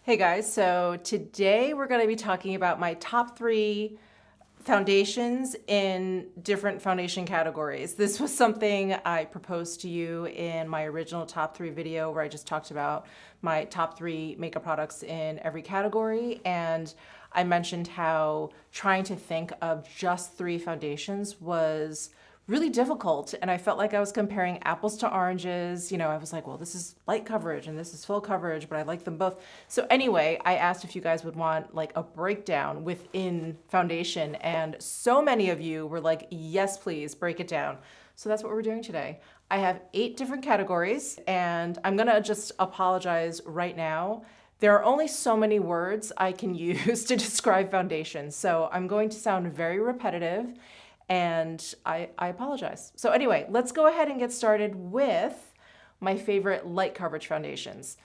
Hey guys, so today we're going to be talking about my top 3 foundations in different foundation categories. This was something I proposed to you in my original top 3 video where I just talked about my top 3 makeup products in every category, and I mentioned how trying to think of just 3 foundations was really difficult, and I felt like I was comparing apples to oranges. I was like, well, this is light coverage and this is full coverage, but I like them both. So anyway, I asked if you guys would want like a breakdown within foundation, and so many of you were like, yes, please break it down. So that's what we're doing today. I have 8 different categories, and I'm gonna just apologize right now. There are only so many words I can use to describe foundation, so I'm going to sound very repetitive, and I apologize. So anyway, let's go ahead and get started with my favorite light coverage foundations.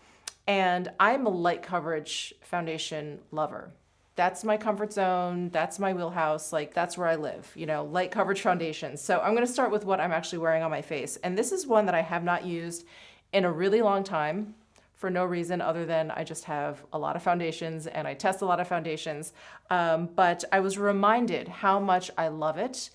And I'm a light coverage foundation lover. That's my comfort zone, that's my wheelhouse, like that's where I live, light coverage foundations. So I'm gonna start with what I'm actually wearing on my face. And this is one that I have not used in a really long time, for no reason other than I just have a lot of foundations and I test a lot of foundations. But I was reminded how much I love it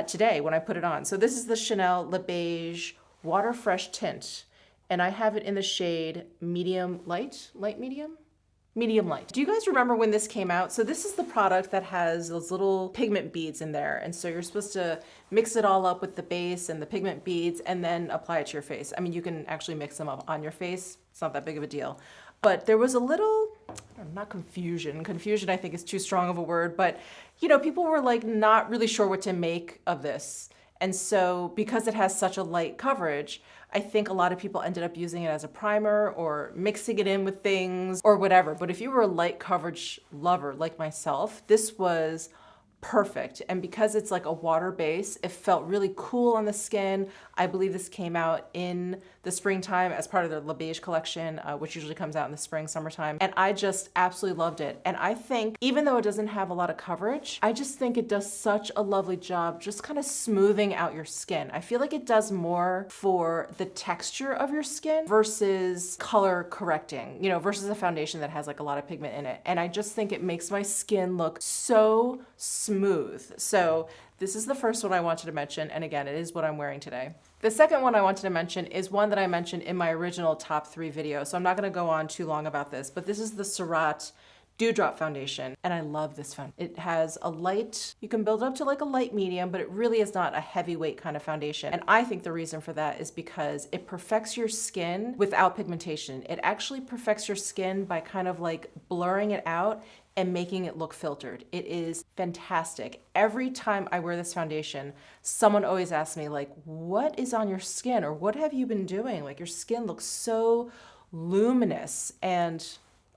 today when I put it on. So this is the Chanel Le Beige Water Fresh Tint, and I have it in the shade medium light, medium light. Do you guys remember when this came out? So this is the product that has those little pigment beads in there. And so you're supposed to mix it all up with the base and the pigment beads and then apply it to your face. I mean, you can actually mix them up on your face. It's not that big of a deal. But there was a little, not confusion. Confusion I think is too strong of a word, but people were like not really sure what to make of this. And so because it has such a light coverage, I think a lot of people ended up using it as a primer or mixing it in with things or whatever. But if you were a light coverage lover like myself, this was perfect. And because it's like a water base, it felt really cool on the skin. I believe this came out in the springtime as part of the Le Beige collection, which usually comes out in the spring, summertime. And I just absolutely loved it. And I think even though it doesn't have a lot of coverage, I just think it does such a lovely job just kind of smoothing out your skin. I feel like it does more for the texture of your skin versus color correcting, versus a foundation that has like a lot of pigment in it. And I just think it makes my skin look so smooth. So this is the first one I wanted to mention, and again, it is what I'm wearing today. The second one I wanted to mention is one that I mentioned in my original top 3 video, so I'm not gonna go on too long about this, but this is the Surat Dewdrop foundation, and I love this foundation. It has a light, you can build it up to like a light medium, but it really is not a heavyweight kind of foundation. And I think the reason for that is because it perfects your skin without pigmentation. It actually perfects your skin by kind of like blurring it out and making it look filtered. It is fantastic. Every time I wear this foundation, someone always asks me like, what is on your skin, or what have you been doing? Like your skin looks so luminous. And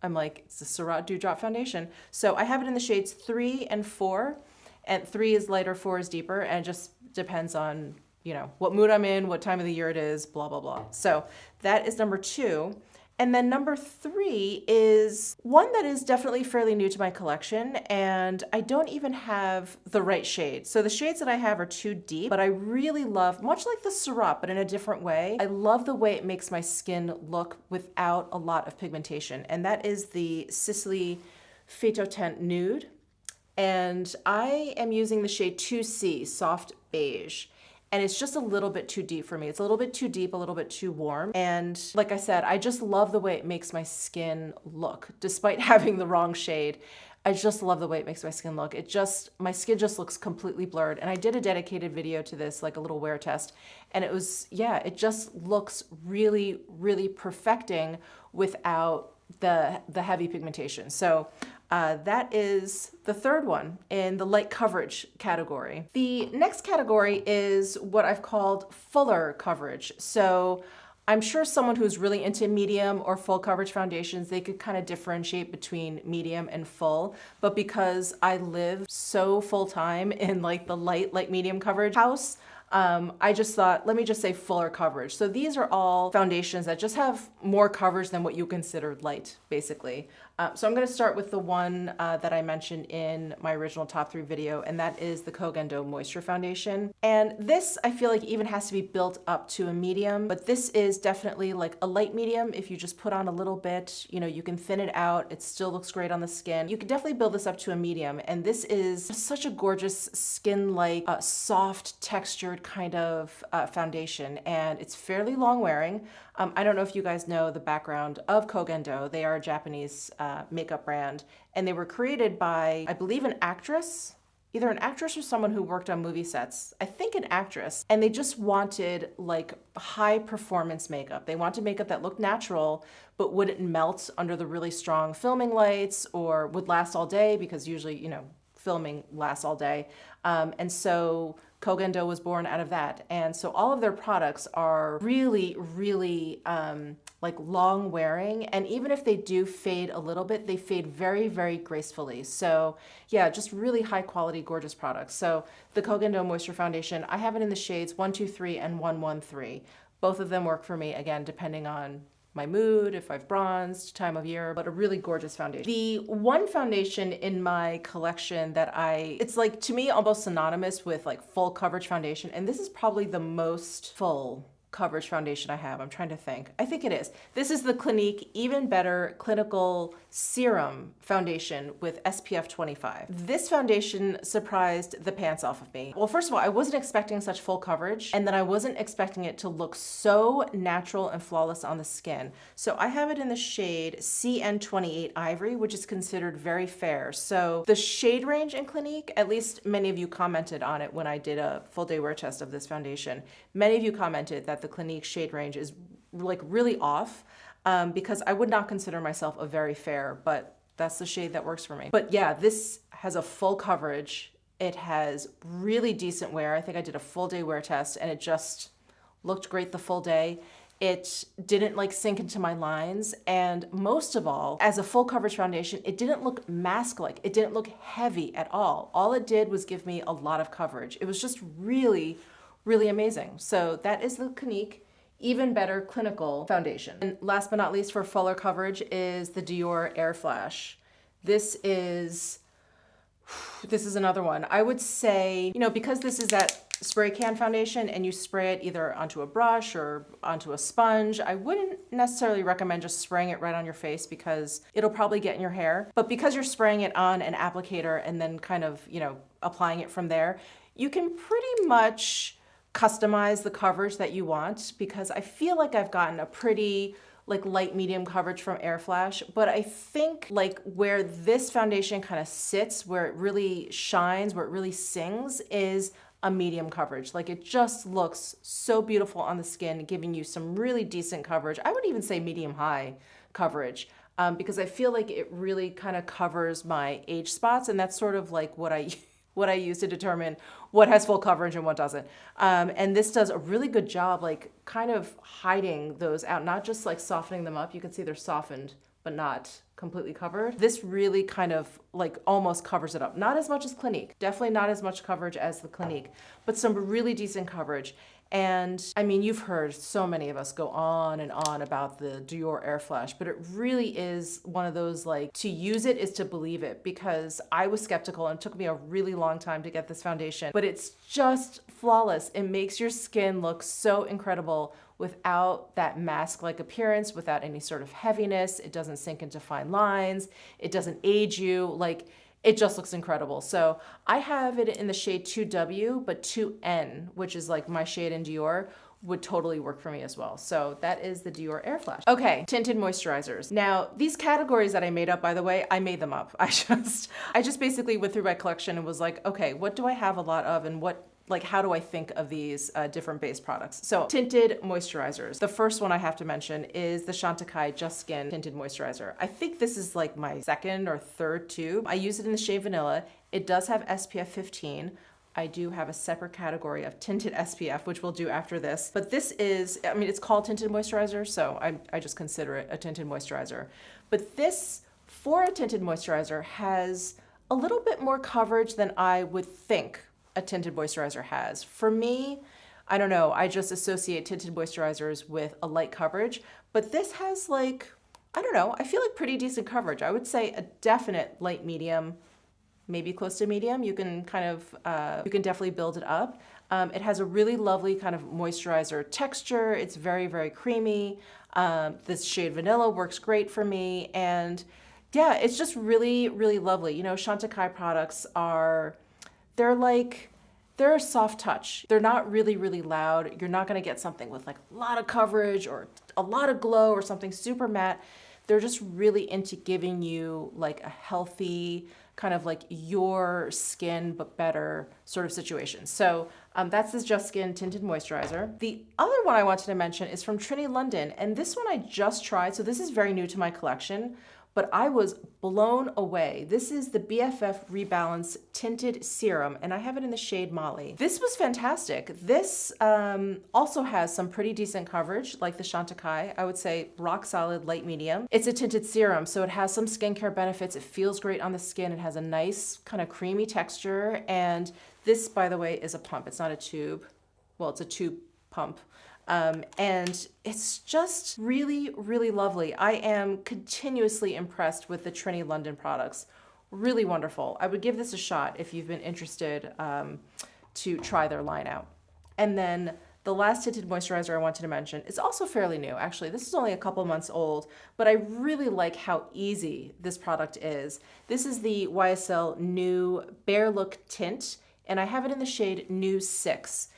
I'm like, it's the Surat Dewdrop foundation. So I have it in the shades 3 and 4, and 3 is lighter, 4 is deeper, and it just depends on, what mood I'm in, what time of the year it is, blah, blah, blah. So that is number 2. And then number 3 is one that is definitely fairly new to my collection, and I don't even have the right shade. So the shades that I have are too deep, but I really love, much like the Surat, but in a different way, I love the way it makes my skin look without a lot of pigmentation. And that is the Sicily Phyto Tint Nude. And I am using the shade 2C, Soft Beige. And it's just a little bit too deep for me. It's a little bit too deep, a little bit too warm. And like I said, I just love the way it makes my skin look. Despite having the wrong shade, I just love the way it makes my skin look. My skin just looks completely blurred. And I did a dedicated video to this, like a little wear test. And it just looks really, really perfecting without the heavy pigmentation. So that is the third one in the light coverage category. The next category is what I've called fuller coverage. So I'm sure someone who's really into medium or full coverage foundations, they could kind of differentiate between medium and full. But because I live so full time in like the light medium coverage house, I just thought, let me just say fuller coverage. So these are all foundations that just have more coverage than what you considered light, basically. So I'm going to start with the one that I mentioned in my original top 3 video, and that is the Kogendo Moisture Foundation. And this, I feel like, even has to be built up to a medium, but this is definitely like a light medium. If you just put on a little bit, you know, you can thin it out. It still looks great on the skin. You can definitely build this up to a medium, and this is such a gorgeous skin-like, soft, textured kind of foundation, and it's fairly long wearing. I don't know if you guys know the background of Kogendo. They are a Japanese makeup brand, and they were created by, I believe, an actress, either an actress or someone who worked on movie sets. I think an actress. And they just wanted like high performance makeup. They wanted makeup that looked natural, but wouldn't melt under the really strong filming lights or would last all day, because usually, you know, filming lasts all day. And so Kogendo was born out of that. And so all of their products are really, really like long wearing. And even if they do fade a little bit, they fade very, very gracefully. So yeah, just really high quality, gorgeous products. So the Kogendo Moisture Foundation, I have it in the shades 123 and 113. Both of them work for me, again, depending on my mood, if I've bronzed, time of year, but a really gorgeous foundation. The one foundation in my collection that it's like, to me, almost synonymous with like full coverage foundation, and this is probably the most full coverage foundation I have. I'm trying to think. I think it is. This is the Clinique Even Better Clinical Serum Foundation with SPF 25. This foundation surprised the pants off of me. Well, first of all, I wasn't expecting such full coverage, and then I wasn't expecting it to look so natural and flawless on the skin. So I have it in the shade CN28 Ivory, which is considered very fair. So the shade range in Clinique, at least many of you commented on it when I did a full day wear test of this foundation. Many of you commented that the Clinique shade range is like really off, because I would not consider myself a very fair, but that's the shade that works for me. But yeah, this has a full coverage. It has really decent wear. I think I did a full day wear test and it just looked great the full day. It didn't like sink into my lines. And most of all, as a full coverage foundation, it didn't look mask-like. It didn't look heavy at all. All it did was give me a lot of coverage. It was just really, really amazing. So that is the Clinique Even Better Clinical Foundation. And last but not least, for fuller coverage, is the Dior Air Flash. This is another one. I would say, you know, because this is that spray can foundation and you spray it either onto a brush or onto a sponge, I wouldn't necessarily recommend just spraying it right on your face because it'll probably get in your hair. But because you're spraying it on an applicator and then kind of, you know, applying it from there, you can pretty much customize the coverage that you want, because I feel like I've gotten a pretty like light medium coverage from Air Flash, but I think like where this foundation kind of sits, where it really shines, where it really sings, is a medium coverage. Like it just looks so beautiful on the skin, giving you some really decent coverage. I would even say medium high coverage, because I feel like it really kind of covers my age spots, and that's sort of like what I use to determine what has full coverage and what doesn't. And this does a really good job, like kind of hiding those out, not just like softening them up. You can see they're softened, but not completely covered. This really kind of like almost covers it up. Not as much as Clinique, definitely not as much coverage as the Clinique, but some really decent coverage. And I mean, you've heard so many of us go on and on about the Dior Air Flash, but it really is one of those, like, to use it is to believe it, because I was skeptical and it took me a really long time to get this foundation, but it's just flawless. It makes your skin look so incredible without that mask-like appearance, without any sort of heaviness. It doesn't sink into fine lines. It doesn't age you. Like, it just looks incredible. So I have it in the shade 2W, but 2N, which is like my shade in Dior, would totally work for me as well. So that is the Dior Air Flash. Okay, tinted moisturizers. Now, these categories that I made up, by the way, I made them up. I just basically went through my collection and was like, okay, what do I have a lot of, and what, like, how do I think of these different base products? So tinted moisturizers. The first one I have to mention is the Chantecaille Just Skin Tinted Moisturizer. I think this is like my second or third tube. I use it in the shade Vanilla. It does have SPF 15. I do have a separate category of tinted SPF, which we'll do after this. But this is, I mean, it's called tinted moisturizer, so I just consider it a tinted moisturizer. But this, for a tinted moisturizer, has a little bit more coverage than I would think a tinted moisturizer has. For me, I don't know, I just associate tinted moisturizers with a light coverage, but this has like, I don't know, I feel like pretty decent coverage. I would say a definite light medium, maybe close to medium. You can kind of, you can definitely build it up. It has a really lovely kind of moisturizer texture. It's very, very creamy. This shade Vanilla works great for me. And yeah, it's just really, really lovely. You know, Chantecaille products are, they're a soft touch. They're not really, really loud. You're not gonna get something with like a lot of coverage or a lot of glow or something super matte. They're just really into giving you like a healthy, kind of like your skin but better sort of situation. So that's this Just Skin Tinted Moisturizer. The other one I wanted to mention is from Trinny London, and this one I just tried, so this is very new to my collection, but I was blown away. This is the BFF Rebalance Tinted Serum, and I have it in the shade Molly. This was fantastic. This also has some pretty decent coverage, like the Chantecaille. I would say rock solid, light medium. It's a tinted serum, so it has some skincare benefits. It feels great on the skin. It has a nice kind of creamy texture, and this, by the way, is a pump. It's not a tube. Well, it's a tube pump. And it's just really, really lovely. I am continuously impressed with the Trinny London products. Really wonderful. I would give this a shot if you've been interested to try their line out. And then the last tinted moisturizer I wanted to mention is also fairly new. Actually, this is only a couple months old, but I really like how easy this product is. This is the YSL New Bare Look Tint, and I have it in the shade New 6.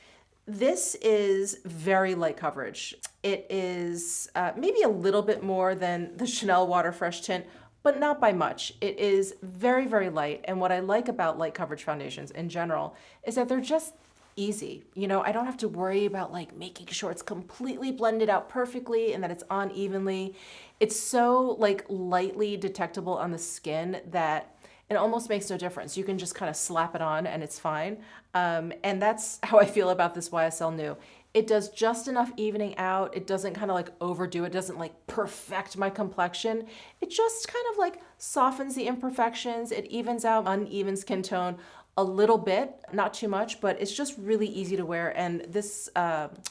This is very light coverage. It is maybe a little bit more than the Chanel Water Fresh tint, but not by much. It is very, very light. And what I like about light coverage foundations in general is that they're just easy. You know, I don't have to worry about like making sure it's completely blended out perfectly and that it's on evenly. It's so like lightly detectable on the skin that it almost makes no difference. You can just kind of slap it on and it's fine. And that's how I feel about this YSL New. It does just enough evening out. It doesn't kind of like overdo it. It doesn't like perfect my complexion. It just kind of like softens the imperfections. It evens out uneven skin tone a little bit, not too much, but it's just really easy to wear. And this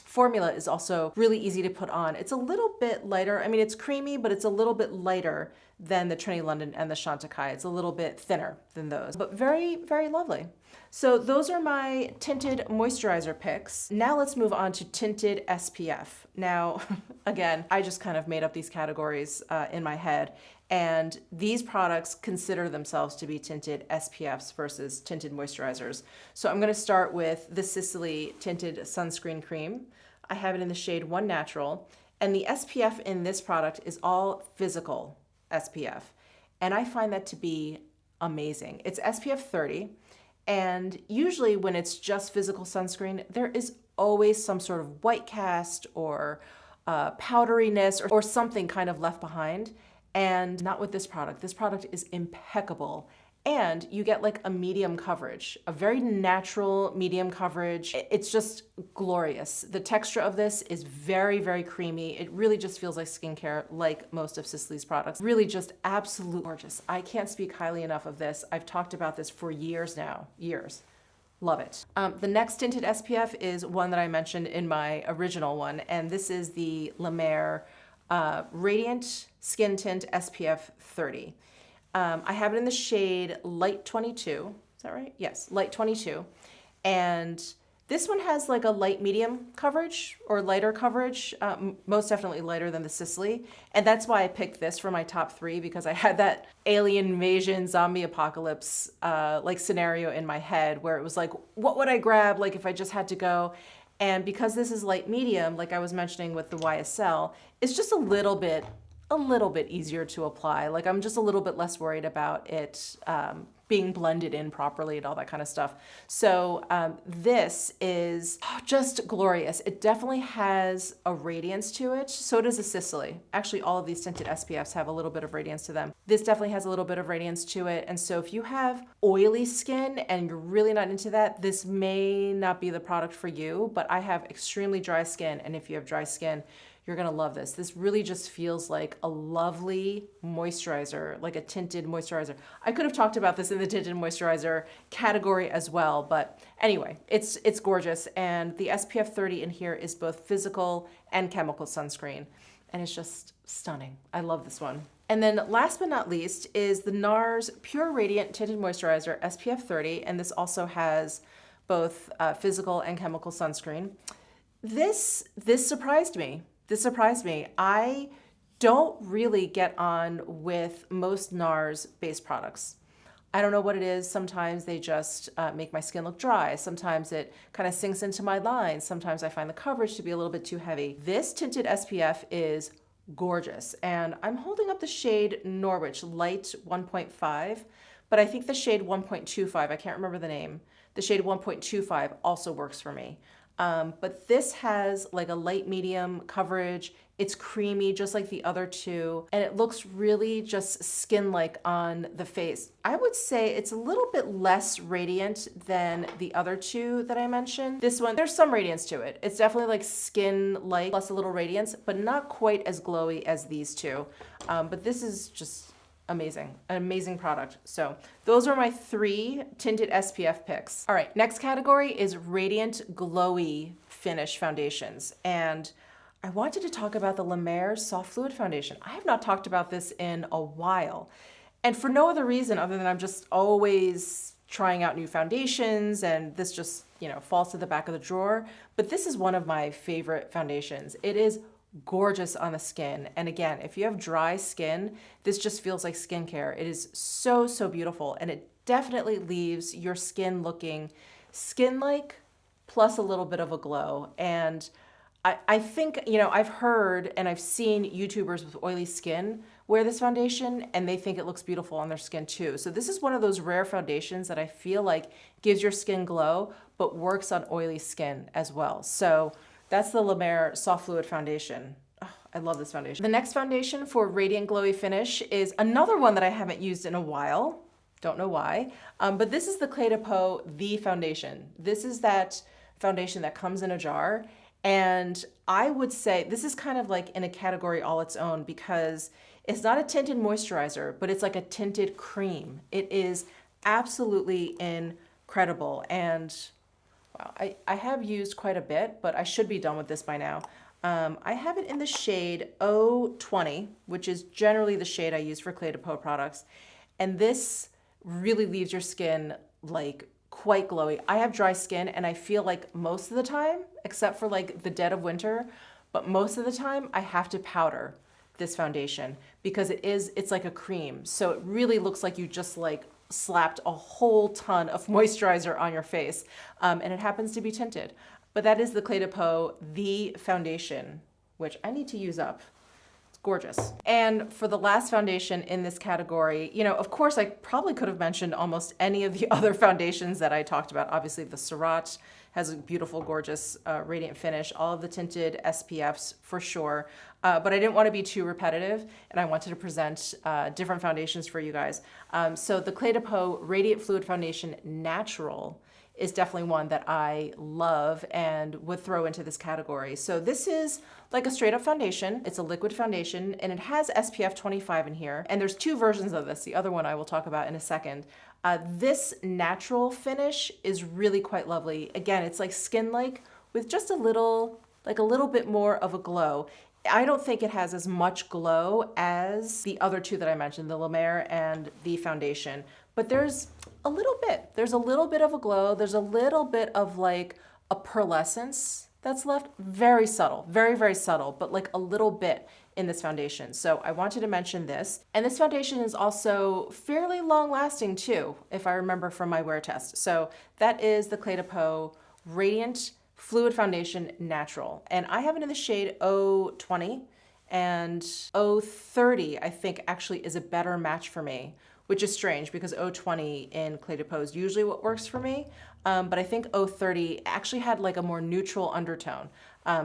formula is also really easy to put on. It's a little bit lighter. I mean, it's creamy, but it's a little bit lighter than the Trinny London and the Chantecaille. It's a little bit thinner than those, but very, very lovely. So those are my tinted moisturizer picks. Now let's move on to tinted SPF. Now, again, I just kind of made up these categories in my head, and these products consider themselves to be tinted SPFs versus tinted moisturizers. So I'm gonna start with the Sicily Tinted Sunscreen Cream. I have it in the shade 1 Natural, and the SPF in this product is all physical SPF, and I find that to be amazing. It's SPF 30, and usually when it's just physical sunscreen, there is always some sort of white cast or powderiness or something kind of left behind, and not with this product. This product is impeccable, and you get like a medium coverage, a very natural medium coverage. It's just glorious. The texture of this is very, very creamy. It really just feels like skincare, like most of Sicily's products. Really just absolutely gorgeous. I can't speak highly enough of this. I've talked about this for years now, years. Love it. The next tinted SPF is one that I mentioned in my original one, and this is the Lemare Radiant Skin Tint SPF 30. I have it in the shade Light 22. Is that right? Yes, Light 22. And this one has like a light medium coverage or lighter coverage, most definitely lighter than the Sicily. And that's why I picked this for my top 3, because I had that alien invasion zombie apocalypse like scenario in my head where it was like, what would I grab like if I just had to go? And because this is light medium, like I was mentioning with the YSL, it's just a little bit easier to apply. Like I'm just a little bit less worried about it being blended in properly and all that kind of stuff. So this is just glorious. It definitely has a radiance to it. So does the Sicily. Actually, all of these tinted SPFs have a little bit of radiance to them. This definitely has a little bit of radiance to it. And so if you have oily skin and you're really not into that, this may not be the product for you, but I have extremely dry skin. And if you have dry skin, you're gonna love this. This really just feels like a lovely moisturizer, like a tinted moisturizer. I could have talked about this in the tinted moisturizer category as well, but anyway, it's gorgeous. And the SPF 30 in here is both physical and chemical sunscreen. And it's just stunning. I love this one. And then last but not least is the Nars Pure Radiant Tinted Moisturizer SPF 30. And this also has both physical and chemical sunscreen. This surprised me. This surprised me. I don't really get on with most Nars base products. I don't know what it is. Sometimes they just make my skin look dry. Sometimes it kind of sinks into my lines. Sometimes I find the coverage to be a little bit too heavy. This tinted SPF is gorgeous. And I'm holding up the shade Norwich Light 1.5, but I think the shade 1.25, I can't remember the name, the shade 1.25 also works for me. But this has like a light medium coverage. It's creamy, just like the other two, and it looks really just skin-like on the face. I would say it's a little bit less radiant than the other two that I mentioned. This one, there's some radiance to it. It's definitely like skin-like plus a little radiance, but not quite as glowy as these two. But this is just amazing, an amazing product. So those are my 3 tinted SPF picks. All right, next category is Radiant Glowy Finish Foundations. And I wanted to talk about the Lemare Soft Fluid Foundation. I have not talked about this in a while. And for no other reason other than I'm just always trying out new foundations and this just, falls to the back of the drawer. But this is one of my favorite foundations. It is gorgeous on the skin. And again, if you have dry skin, this just feels like skincare. It is so, so beautiful. And it definitely leaves your skin looking skin-like plus a little bit of a glow. And I think, I've heard and I've seen YouTubers with oily skin wear this foundation and they think it looks beautiful on their skin too. So this is one of those rare foundations that I feel like gives your skin glow, but works on oily skin as well. So that's the Lemare Soft Fluid Foundation. Oh, I love this foundation. The next foundation for Radiant Glowy Finish is another one that I haven't used in a while. Don't know why, but this is the Clé de Peau The Foundation. This is that foundation that comes in a jar. And I would say this is kind of like in a category all its own because it's not a tinted moisturizer, but it's like a tinted cream. It is absolutely incredible. And wow, I have used quite a bit, but I should be done with this by now. I have it in the shade 020, which is generally the shade I use for Clé de Peau products. And this really leaves your skin like quite glowy. I have dry skin and I feel like most of the time, except for like the dead of winter, but most of the time I have to powder this foundation because it's like a cream. So it really looks like you just like slapped a whole ton of moisturizer on your face. And it happens to be tinted. But that is the Clé de Peau The Foundation, which I need to use up. Gorgeous. And for the last foundation in this category, of course, I probably could have mentioned almost any of the other foundations that I talked about. Obviously, the Surat has a beautiful, gorgeous, radiant finish. All of the tinted SPFs for sure. But I didn't want to be too repetitive, and I wanted to present different foundations for you guys. So the Clé de Peau Radiant Fluid Foundation Natural is definitely one that I love and would throw into this category. So this is like a straight up foundation. It's a liquid foundation and it has SPF 25 in here. And there's 2 versions of this. The other one I will talk about in a second. This natural finish is really quite lovely. Again, it's like skin-like with just a little bit more of a glow. I don't think it has as much glow as the other 2 that I mentioned, the Lemare and the foundation, but there's a little bit. There's a little bit of a glow. There's a little bit of like a pearlescence that's left. Very subtle, very, very subtle, but like a little bit in this foundation. So I wanted to mention this. And this foundation is also fairly long lasting too, if I remember from my wear test. So that is the Clé de Peau Radiant Fluid Foundation Natural. And I have it in the shade 020 and 030, I think actually is a better match for me, which is strange because 020 in Clé de Peau is usually what works for me. But I think 030 actually had like a more neutral undertone.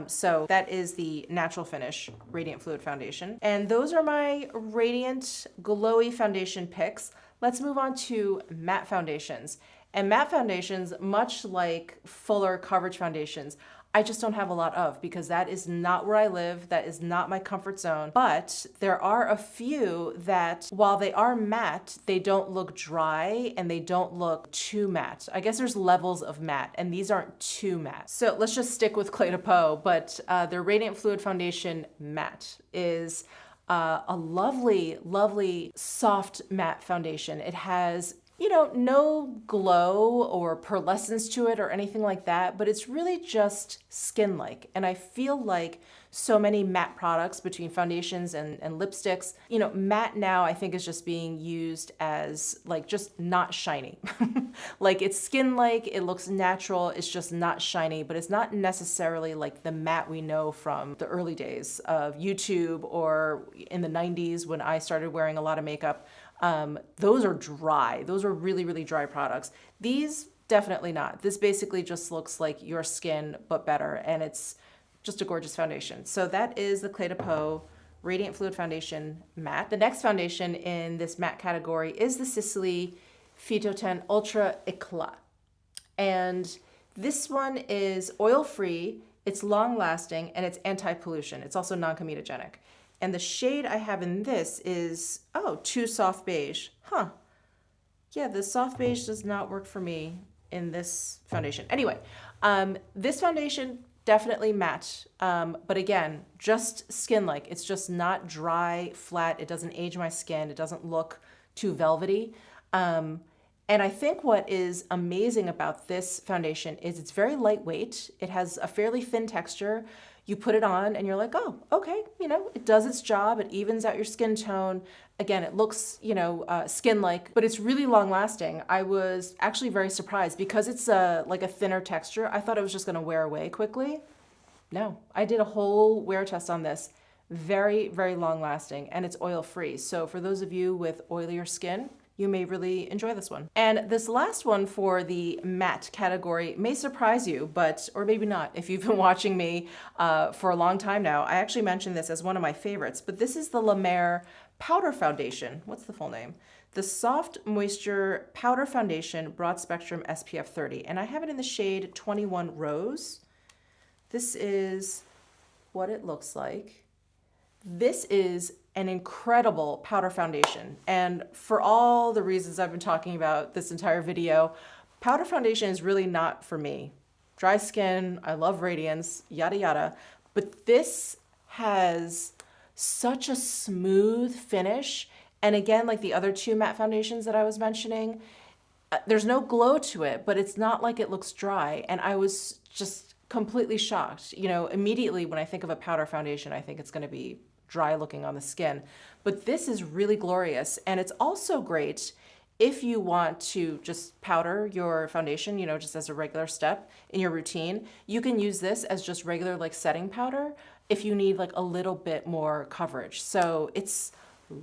So that is the Natural Finish Radiant Fluid Foundation. And those are my Radiant Glowy Foundation picks. Let's move on to matte foundations. And matte foundations, much like fuller coverage foundations, I just don't have a lot of, because that is not where I live. That is not my comfort zone. But there are a few that, while they are matte, they don't look dry and they don't look too matte. I guess there's levels of matte, and these aren't too matte. So let's just stick with Clé de Peau, but their Radiant Fluid Foundation Matte is a lovely, lovely soft matte foundation. It has, you know, no glow or pearlescence to it or anything like that, but it's really just skin-like. And I feel like so many matte products between foundations and lipsticks, you know, matte now I think is just being used as like just not shiny. Like it's skin-like, it looks natural, it's just not shiny, but it's not necessarily like the matte we know from the early days of YouTube or in the 90s when I started wearing a lot of makeup. Those are dry. Those are really, really dry products. These definitely not. This basically just looks like your skin, but better. And it's just a gorgeous foundation. So that is the Clé de Peau Radiant Fluid Foundation Matte. The next foundation in this matte category is the Sicily Phyto 10 Ultra Eclat. And this one is oil-free, it's long-lasting, and it's anti-pollution. It's also non-comedogenic. And the shade I have in this is, Too Soft Beige. Huh. Yeah, the soft beige does not work for me in this foundation. Anyway, this foundation, definitely matte. But again, just skin-like. It's just not dry, flat. It doesn't age my skin. It doesn't look too velvety. And I think what is amazing about this foundation is it's very lightweight. It has a fairly thin texture. You put it on and you're like, oh, okay, you know, it does its job. It evens out your skin tone. Again, it looks, you know, skin-like, but it's really long-lasting. I was actually very surprised because it's like a thinner texture. I thought it was just gonna wear away quickly. No, I did a whole wear test on this. Very, very long-lasting, and it's oil-free. So for those of you with oilier skin, you may really enjoy this one. And this last one for the matte category may surprise you, or maybe not if you've been watching me for a long time now. I actually mentioned this as one of my favorites, but this is the Lemare Powder Foundation. What's the full name? The Soft Moisture Powder Foundation Broad Spectrum SPF 30. And I have it in the shade 21 Rose. This is what it looks like. This is an incredible powder foundation. And for all the reasons I've been talking about this entire video, powder foundation is really not for me. Dry skin, I love radiance, yada yada. But this has such a smooth finish. And again, like the other two matte foundations that I was mentioning, there's no glow to it, but it's not like it looks dry. And I was just completely shocked. You know, immediately when I think of a powder foundation, I think it's gonna be dry looking on the skin, but this is really glorious. And it's also great if you want to just powder your foundation, you know, just as a regular step in your routine. You can use this as just regular like setting powder if you need like a little bit more coverage. So it's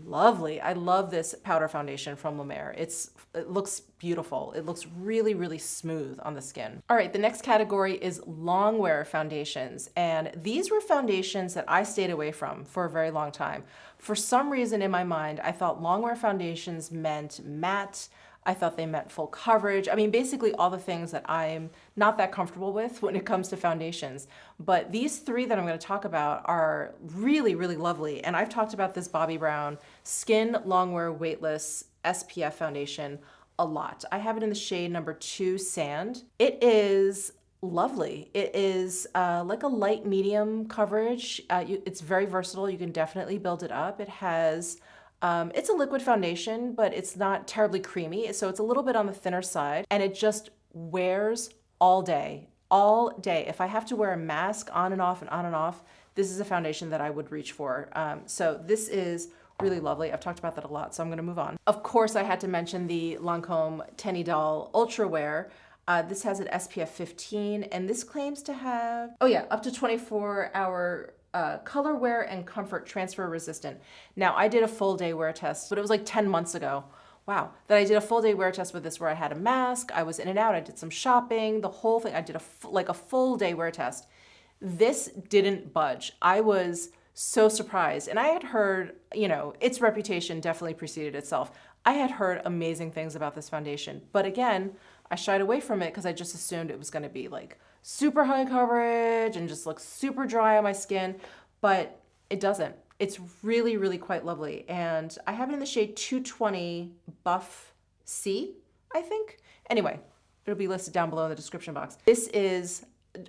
lovely. I love this powder foundation from Lemare. It looks beautiful. It looks really, really smooth on the skin. All right, the next category is long wear foundations. And these were foundations that I stayed away from for a very long time. For some reason in my mind, I thought long wear foundations meant matte. I thought they meant full coverage. I mean, basically all the things that I'm not that comfortable with when it comes to foundations. But these three that I'm gonna talk about are really, really lovely. And I've talked about this Bobbi Brown Skin Longwear Weightless SPF foundation a lot. I have it in the shade number 2 Sand. It is lovely. It is like a light medium coverage. It's very versatile. You can definitely build it up. It has it's a liquid foundation, but it's not terribly creamy. So it's a little bit on the thinner side, and it just wears all day, all day. If I have to wear a mask on and off and on and off, this is a foundation that I would reach for. So this is really lovely. I've talked about that a lot, so I'm gonna move on. Of course, I had to mention the Lancome Tenney Doll Ultra Wear. This has an SPF 15, and this claims to have, up to 24-hour color wear and comfort transfer resistant. Now, I did a full day wear test, but it was like 10 months ago. Wow, that I did a full day wear test with this where I had a mask, I was in and out, I did some shopping, the whole thing. I did a full day wear test. This didn't budge. I was so surprised. And I had heard, you know, its reputation definitely preceded itself. I had heard amazing things about this foundation, but again, I shied away from it because I just assumed it was going to be like super high coverage and just looks super dry on my skin, but it doesn't. It's really, really quite lovely. And I have it in the shade 220 Buff C, I think. Anyway, it'll be listed down below in the description box. This is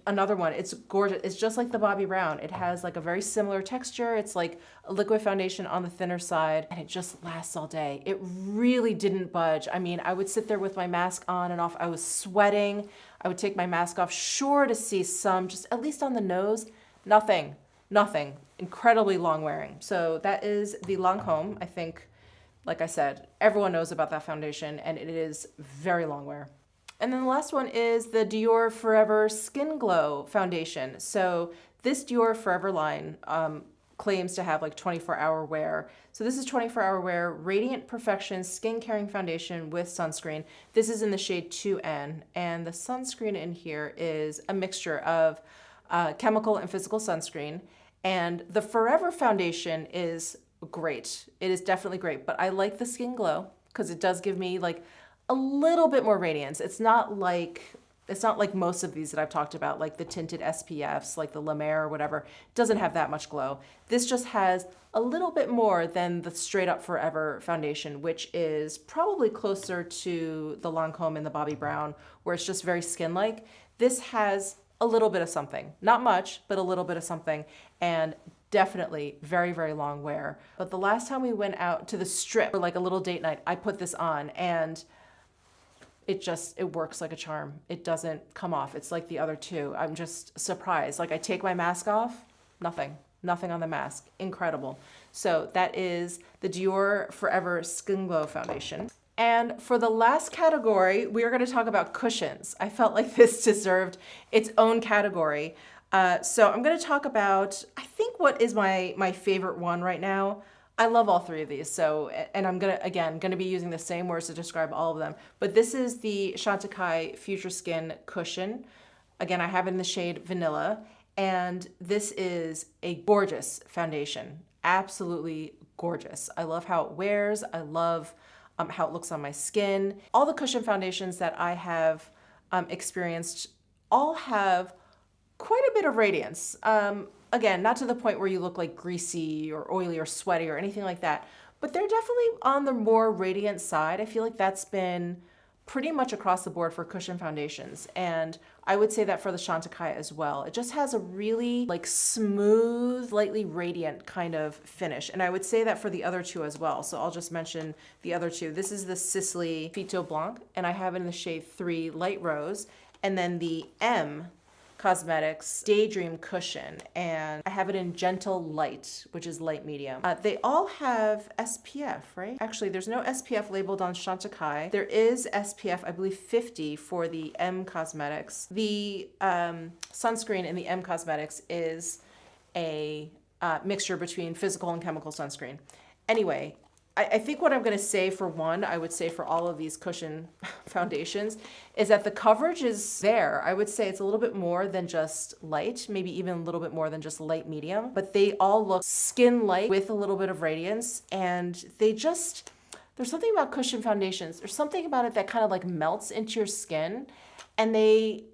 another one. It's gorgeous. It's just like the Bobbi Brown. It has like a very similar texture. It's like a liquid foundation on the thinner side, and it just lasts all day. It really didn't budge. I mean, I would sit there with my mask on and off. I was sweating. I would take my mask off, sure to see some, just at least on the nose. Nothing. Incredibly long wearing. So that is the Lancome. I think, like I said, everyone knows about that foundation, and it is very long wear. And then the last one is the Dior Forever Skin Glow foundation. So this Dior Forever line claims to have like 24-hour wear. So this is 24-hour wear, Radiant Perfection Skin Caring Foundation with sunscreen. This is in the shade 2N, and the sunscreen in here is a mixture of chemical and physical sunscreen. And the Forever foundation is great. It is definitely great, but I like the Skin Glow because it does give me like a little bit more radiance. It's not like most of these that I've talked about, like the tinted SPFs, like the Lemare or whatever. It doesn't have that much glow. This just has a little bit more than the straight up Forever foundation, which is probably closer to the Lancome and the Bobbi Brown, where it's just very skin-like. This has a little bit of something. Not much, but a little bit of something. And definitely very, very long wear. But the last time we went out to the Strip for like a little date night, I put this on, and it works like a charm. It doesn't come off. It's like the other two. I'm just surprised. Like, I take my mask off, nothing on the mask. Incredible. So that is the Dior Forever Skin Glow foundation. And for the last category, we are going to talk about cushions. I felt like this deserved its own category. So I'm going to talk about, I think, what is my favorite one right now. I love all three of these. So, and I'm going to be using the same words to describe all of them. But this is the Chantecaille Future Skin Cushion. Again, I have it in the shade Vanilla. And this is a gorgeous foundation. Absolutely gorgeous. I love how it wears. I love how it looks on my skin. All the cushion foundations that I have experienced all have quite a bit of radiance. Again, not to the point where you look like greasy or oily or sweaty or anything like that, but they're definitely on the more radiant side. I feel like that's been pretty much across the board for cushion foundations. And I would say that for the Chantecaille as well. It just has a really like smooth, lightly radiant kind of finish. And I would say that for the other two as well. So I'll just mention the other two. This is the Sicily Phyto Blanc, and I have it in the shade 3 Light Rose. And then the M Cosmetics Daydream Cushion, and I have it in Gentle Light, which is light medium. They all have SPF, right? Actually, there's no SPF labeled on Chantecaille. There is SPF, I believe 50 for the M Cosmetics. The sunscreen in the M Cosmetics is a mixture between physical and chemical sunscreen. Anyway, I think what I'm going to say for one, I would say for all of these cushion foundations, is that the coverage is there. I would say it's a little bit more than just light, maybe even a little bit more than just light medium, but they all look skin-like with a little bit of radiance, and there's something about cushion foundations. There's something about it that kind of like melts into your skin, and they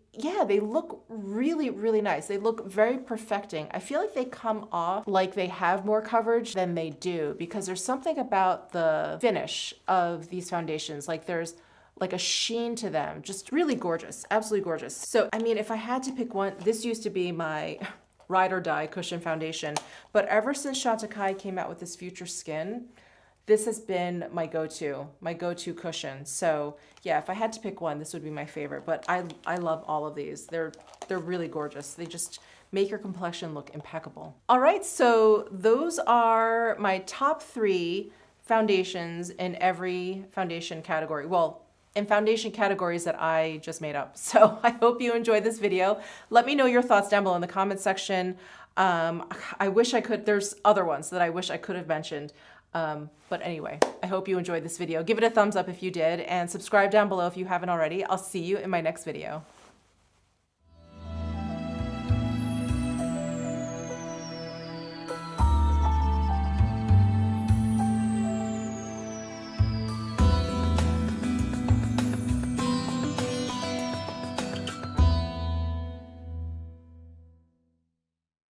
look really, really nice. They look very perfecting. I feel like they come off like they have more coverage than they do, because there's something about the finish of these foundations. Like there's like a sheen to them. Just really gorgeous, absolutely gorgeous. So, I mean, if I had to pick one, this used to be my ride or die cushion foundation, but ever since Chantecaille came out with this Future Skin, this has been my go-to cushion. So yeah, if I had to pick one, this would be my favorite. But I love all of these. They're really gorgeous. They just make your complexion look impeccable. All right, so those are my top 3 foundations in every foundation category. Well, in foundation categories that I just made up. So I hope you enjoyed this video. Let me know your thoughts down below in the comment section. I wish I could, there's other ones that I wish I could have mentioned. But anyway, I hope you enjoyed this video. Give it a thumbs up if you did, and subscribe down below if you haven't already. I'll see you in my next video.